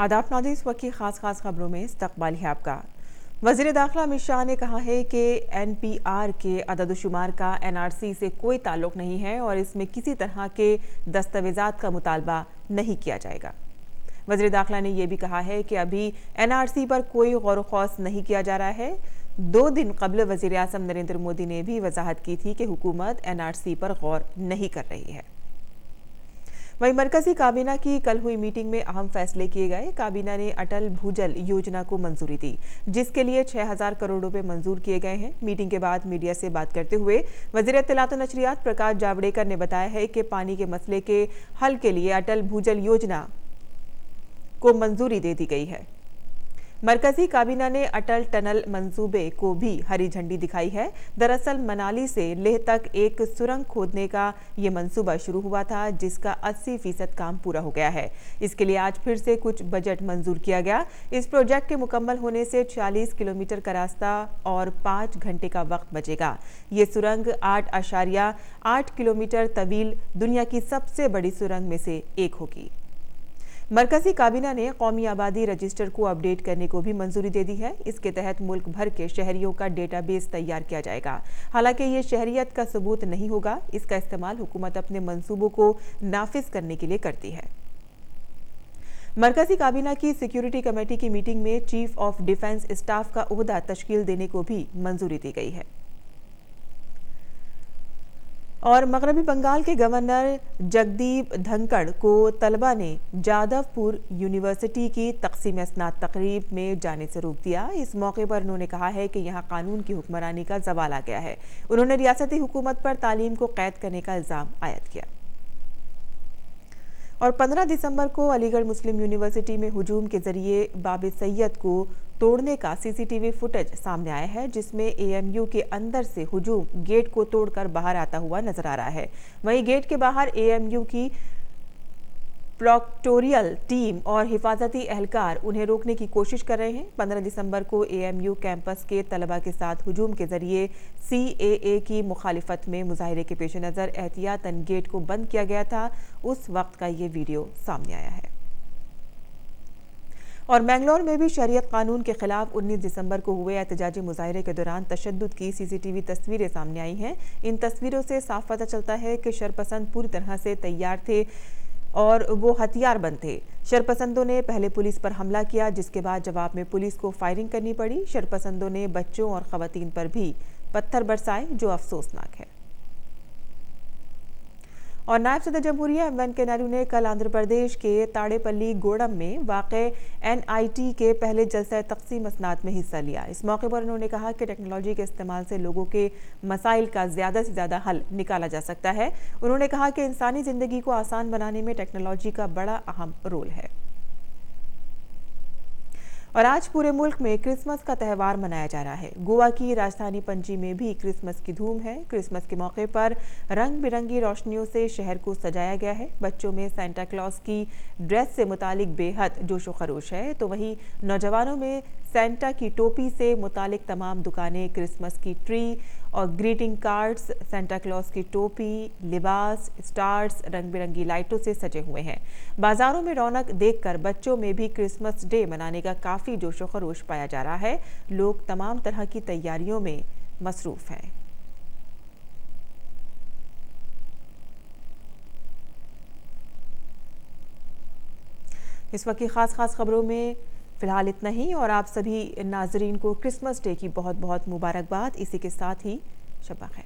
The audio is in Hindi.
आदाब नाज़रीन, इस वक्त की खास खबरों में इस्तकबाल है आपका। वज़ीर दाखिला अमित शाह ने कहा है कि NPR के अदद-ओ-शुमार का NRC से कोई ताल्लुक नहीं है और इसमें किसी तरह के दस्तावेज़ात का मुतालबा नहीं किया जाएगा। वज़ीर दाखिला ने यह भी कहा है कि अभी NRC पर कोई गौर-व-खौस नहीं किया जा रहा है। 2 दिन कबल वज़ीर आज़म नरेंद्र मोदी ने भी वजाहत की थी कि हुकूमत NRC पर गौर नहीं कर रही है। वहीं मरकजी काबीना की कल हुई मीटिंग में अहम फैसले किए गए। काबीना ने अटल भूजल योजना को मंजूरी दी, जिसके लिए 6000 करोड़ रुपए मंजूर किए गए हैं। मीटिंग के बाद मीडिया से बात करते हुए वज़ीर इत्तलात और नशरियात प्रकाश जावड़ेकर ने बताया है कि पानी के मसले के हल के लिए अटल भूजल योजना को मंजूरी दे दी गई है। मरकजी काबीना ने अटल टनल मंसूबे को भी हरी झंडी दिखाई है। दरअसल मनाली से लेह तक एक सुरंग खोदने का ये मंसूबा शुरू हुआ था, जिसका 80% काम पूरा हो गया है। इसके लिए आज फिर से कुछ बजट मंजूर किया गया। इस प्रोजेक्ट के मुकम्मल होने से 40 किलोमीटर का रास्ता और 5 घंटे का वक्त बचेगा। ये सुरंग 8.8 किलोमीटर तवील दुनिया की सबसे बड़ी सुरंग में से एक होगी। मरकजी काबीना ने कौमी आबादी रजिस्टर को अपडेट करने को भी मंजूरी दे दी है। इसके तहत मुल्क भर के शहरियों का डेटाबेस तैयार किया जाएगा। हालांकि ये शहरियत का सबूत नहीं होगा। इसका इस्तेमाल हुकूमत अपने मंसूबों को नाफिज करने के लिए करती है। मरकजी काबीना की सिक्योरिटी कमेटी की मीटिंग में चीफ ऑफ डिफेंस स्टाफ का ओहदा तश्कील देने को भी मंजूरी दी गई है। और मगरबी बंगाल के गवर्नर जगदीप धनखड़ को तलबा ने जादवपुर यूनिवर्सिटी की तकसीम असनाद तकरीब में जाने से रोक दिया। इस मौके पर उन्होंने कहा है कि यहाँ कानून की हुक्मरानी का जवाल आ गया है। उन्होंने रियासती हुकूमत पर तालीम को कैद करने का इल्ज़ाम आयद किया। और 15 दिसंबर को अलीगढ़ मुस्लिम यूनिवर्सिटी में हुजूम के जरिए बाब सैयद को तोड़ने का CCTV फुटेज सामने आया है, जिसमें AMU के अंदर से हुजूम गेट को तोड़कर बाहर आता हुआ नजर आ रहा है। वहीं गेट के बाहर AMU की प्रोक्टोरियल टीम और हिफाजती एहलकार उन्हें रोकने की कोशिश कर रहे हैं। 15 दिसंबर को AMU कैंपस के तलबा के साथ हुजूम के जरिए CAA की मुखालिफत में मुजाहिरे के पेश नज़र एहतियातन गेट को बंद किया गया था। उस वक्त का ये वीडियो सामने आया है। और मैंगलोर में भी शरीयत कानून के खिलाफ 19 दिसंबर को हुए एहतजाजी मुजाहिरे के दौरान तशद्दुद की CCTV तस्वीरें सामने आई हैं। इन तस्वीरों से साफ पता चलता है कि शरपसंद पूरी तरह से तैयार थे और वो हथियार बंद थे। शरपसंदों ने पहले पुलिस पर हमला किया, जिसके बाद जवाब में पुलिस को फायरिंग करनी पड़ी। शरपसंदों ने बच्चों और खवातीन पर भी पत्थर बरसाए, जो अफसोसनाक है। और नायब सदर जमहूरिया वेंकैया नायडू ने कल आंध्र प्रदेश के ताड़ेपल्ली गोड़म में वाक़े NIT के पहले जलसा तक़सीम असनाद में हिस्सा लिया। इस मौके पर उन्होंने कहा कि टेक्नोलॉजी के इस्तेमाल से लोगों के मसाइल का ज़्यादा से ज़्यादा हल निकाला जा सकता है। उन्होंने कहा कि इंसानी ज़िंदगी को आसान बनाने में टेक्नोलॉजी का बड़ा अहम रोल है। और आज पूरे मुल्क में क्रिसमस का त्यौहार मनाया जा रहा है। गोवा की राजधानी पणजी में भी क्रिसमस की धूम है। क्रिसमस के मौके पर रंग बिरंगी रोशनियों से शहर को सजाया गया है। बच्चों में सेंटा क्लॉज की ड्रेस से मुतालिक बेहद जोशो खरोश है, तो वहीं नौजवानों में सेंटा की टोपी से मुतालिक तमाम दुकानें क्रिसमस की ट्री और ग्रीटिंग कार्ड्स, सेंटा क्लॉज की टोपी, लिबास, स्टार्स, रंग बिरंगी लाइटों से सजे हुए हैं। बाजारों में रौनक देखकर बच्चों में भी क्रिसमस डे मनाने का काफ़ी जोशो खरोश पाया जा रहा है। लोग तमाम तरह की तैयारियों में मसरूफ़ हैं। इस वक्त की खास खबरों में फिलहाल इतना ही, और आप सभी नाजरीन को क्रिसमस डे की बहुत बहुत मुबारकबाद। इसी के साथ ही शब बखैर।